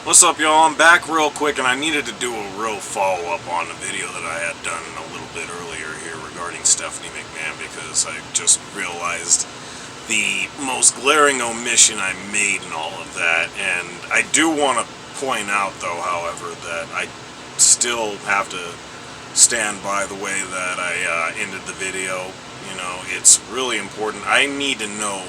What's up, y'all? I'm back real quick, and I needed to do a real follow-up on the video that I had done a little bit earlier here regarding Stephanie McMahon, because I just realized the most glaring omission I made in all of that. And I do want to point out, though, however, that I still have to stand by the way that I ended the video. You know, it's really important. I need to know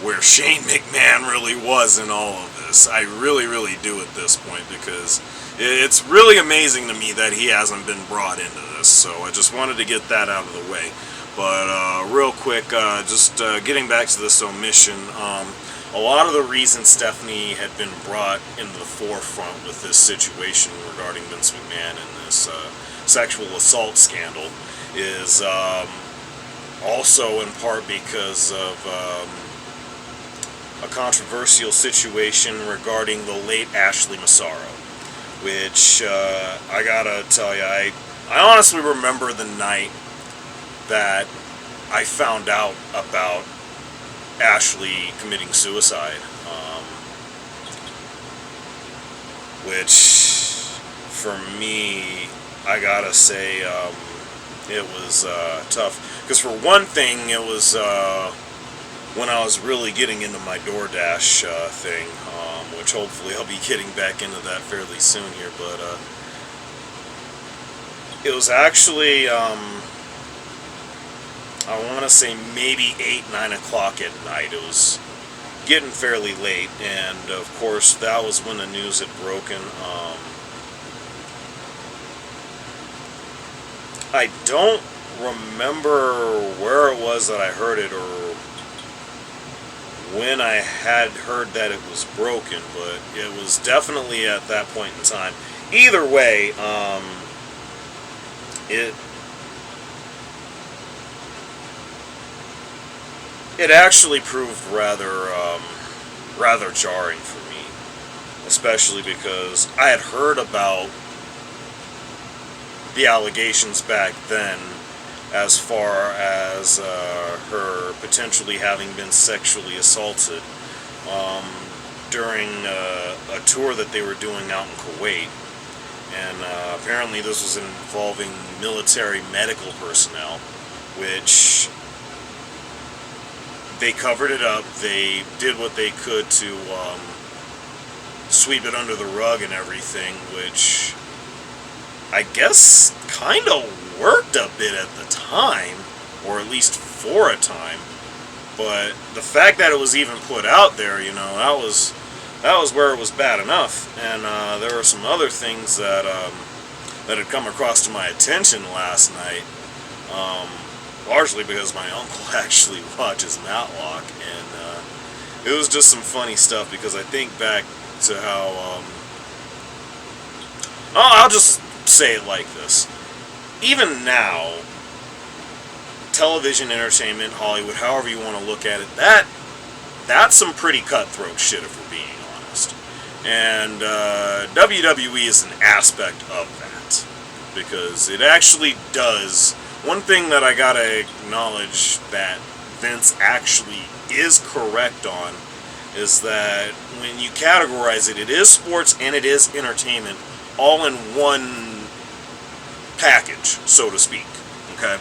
where Shane McMahon really was in all of this. I really do at this point, because it's really amazing to me that he hasn't been brought into this. So I just wanted to get that out of the way. But real quick, just getting back to this omission, a lot of the reasons Stephanie had been brought into the forefront with this situation regarding Vince McMahon and this sexual assault scandal is also in part because of a controversial situation regarding the late Ashley Massaro, which I gotta tell you, I honestly remember the night that I found out about Ashley committing suicide, which for me, I gotta say, it was tough, because for one thing, it was when I was really getting into my DoorDash thing, which hopefully I'll be getting back into that fairly soon here, but it was actually, I want to say maybe 8, 9 o'clock at night. It was getting fairly late, and of course that was when the news had broken. I don't remember where it was that I heard it, or when I had heard that it was broken, but it was definitely at that point in time. Either way, it actually proved rather jarring for me, especially because I had heard about the allegations back then, as far as her potentially having been sexually assaulted during a tour that they were doing out in Kuwait. And apparently this was involving military medical personnel, which they covered it up. They did what they could to sweep it under the rug and everything, which I guess kind of worked a bit at the time, or at least for a time. But the fact that it was even put out there, you know, that was where it was bad enough. And there were some other things that that had come across to my attention last night, largely because my uncle actually watches Matlock, and it was just some funny stuff, because I think back to how I'll just say it like this. Even now, television, entertainment, Hollywood, however you want to look at it, that's some pretty cutthroat shit, if we're being honest. And WWE is an aspect of that, because it actually does. One thing that I gotta acknowledge that Vince actually is correct on is that when you categorize it, it is sports and it is entertainment, all in one package, so to speak. Okay?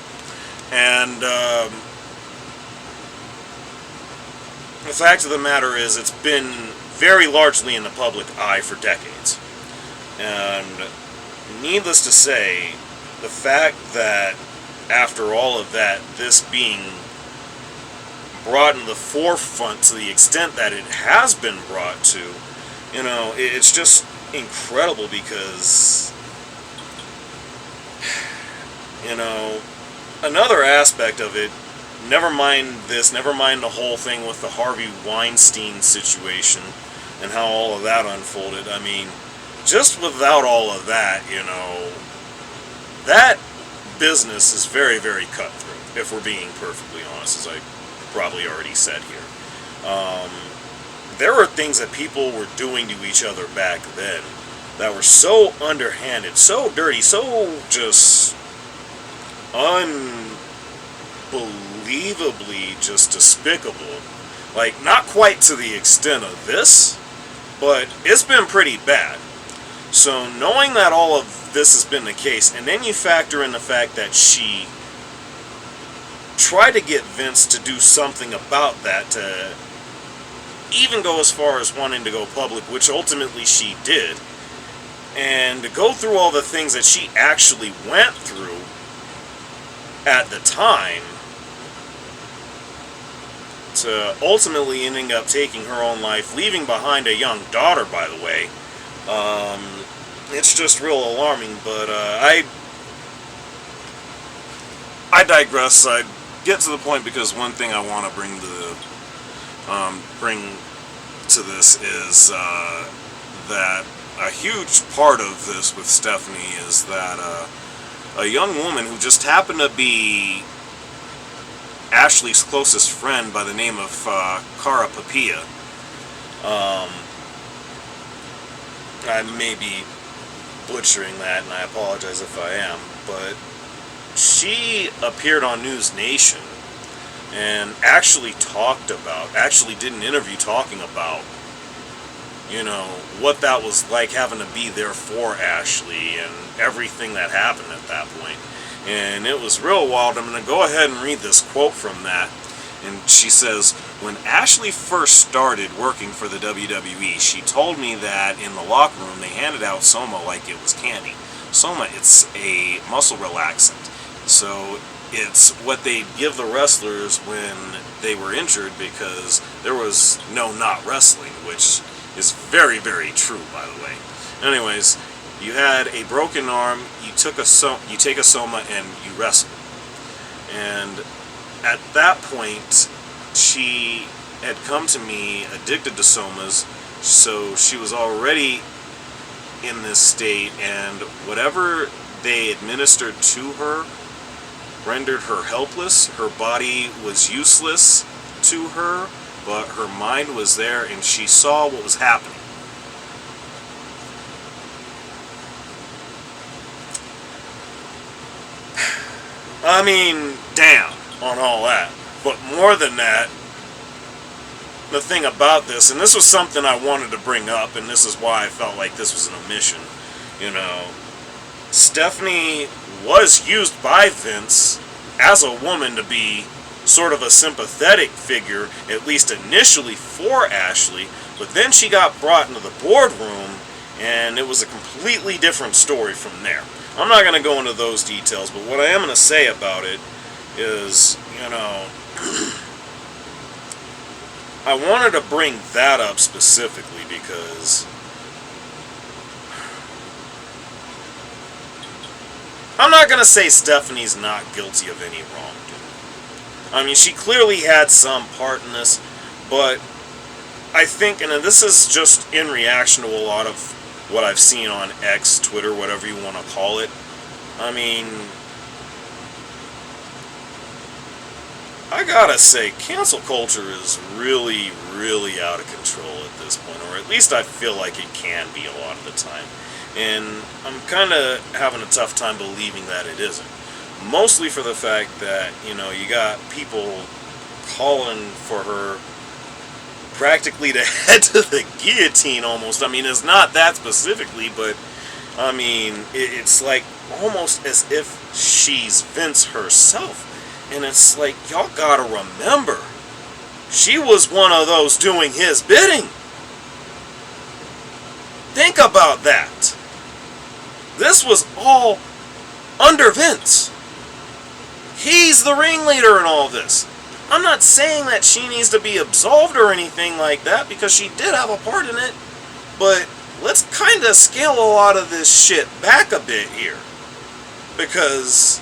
And the fact of the matter is, it's been very largely in the public eye for decades. And needless to say, the fact that after all of that, this being brought in the forefront to the extent that it has been brought to, you know, it's just incredible, because, you know, another aspect of it, never mind the whole thing with the Harvey Weinstein situation and how all of that unfolded. I mean, just without all of that, you know, that business is very cutthroat, if we're being perfectly honest, as I probably already said here. There were things that people were doing to each other back then that were so underhanded, so dirty, so just unbelievably just despicable. Like, not quite to the extent of this, but it's been pretty bad. So knowing that all of this has been the case, and then you factor in the fact that she tried to get Vince to do something about that, to even go as far as wanting to go public, which ultimately she did, and to go through all the things that she actually went through at the time, to ultimately ending up taking her own life, leaving behind a young daughter, by the way. It's just real alarming, but I digress. I get to the point because one thing I want to bring to this is that a huge part of this with Stephanie is that a young woman who just happened to be Ashley's closest friend by the name of Cara Papia. I may be butchering that, and I apologize if I am, but she appeared on News Nation and actually did an interview talking about, you know, what that was like having to be there for Ashley and everything that happened at that point. And it was real wild. I'm going to go ahead and read this quote from that. And she says, "When Ashley first started working for the WWE, she told me that in the locker room they handed out Soma like it was candy. Soma, it's a muscle relaxant. So it's what they give the wrestlers when they were injured, because there was no not wrestling," which is very, very true, by the way. Anyways, you had a broken arm, you take a Soma and you wrestle. And at that point, she had come to me addicted to Somas, so she was already in this state, and whatever they administered to her rendered her helpless. Her body was useless to her, but her mind was there, and she saw what was happening. I mean, damn on all that. But more than that, the thing about this, and this was something I wanted to bring up, and this is why I felt like this was an omission, you know, Stephanie was used by Vince as a woman to be sort of a sympathetic figure, at least initially, for Ashley, but then she got brought into the boardroom, and it was a completely different story from there. I'm not going to go into those details, but what I am going to say about it is, you know, I wanted to bring that up specifically because I'm not going to say Stephanie's not guilty of any wrongdoing. I mean, she clearly had some part in this, but I think, and this is just in reaction to a lot of what I've seen on X, Twitter, whatever you want to call it. I mean, I gotta say, cancel culture is really, really out of control at this point, or at least I feel like it can be a lot of the time. And I'm kind of having a tough time believing that it isn't. Mostly for the fact that, you know, you got people calling for her practically to head to the guillotine almost. I mean, it's not that specifically, but I mean, it's like almost as if she's Vince herself. And it's like, y'all gotta remember, she was one of those doing his bidding. Think about that. This was all under Vince. He's the ringleader in all this. I'm not saying that she needs to be absolved or anything like that, because she did have a part in it, but let's kind of scale a lot of this shit back a bit here. Because,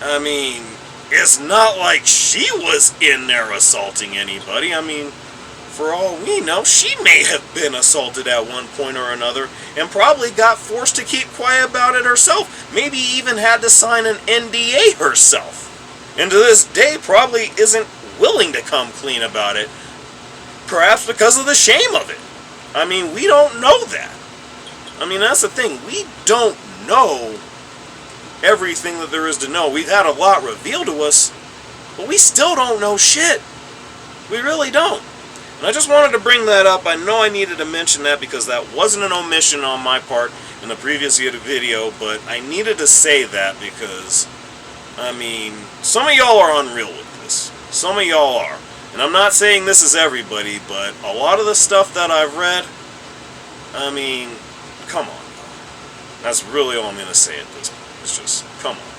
I mean, it's not like she was in there assaulting anybody. I mean, for all we know, she may have been assaulted at one point or another, and probably got forced to keep quiet about it herself. Maybe even had to sign an NDA herself. And to this day, probably isn't willing to come clean about it. Perhaps because of the shame of it. I mean, we don't know that. I mean, that's the thing. We don't know everything that there is to know. We've had a lot revealed to us, but we still don't know shit. We really don't. And I just wanted to bring that up. I know I needed to mention that because that wasn't an omission on my part in the previous video, but I needed to say that because, I mean, some of y'all are unreal with this. Some of y'all are. And I'm not saying this is everybody, but a lot of the stuff that I've read, I mean, come on. That's really all I'm going to say at this point. It's just, come on.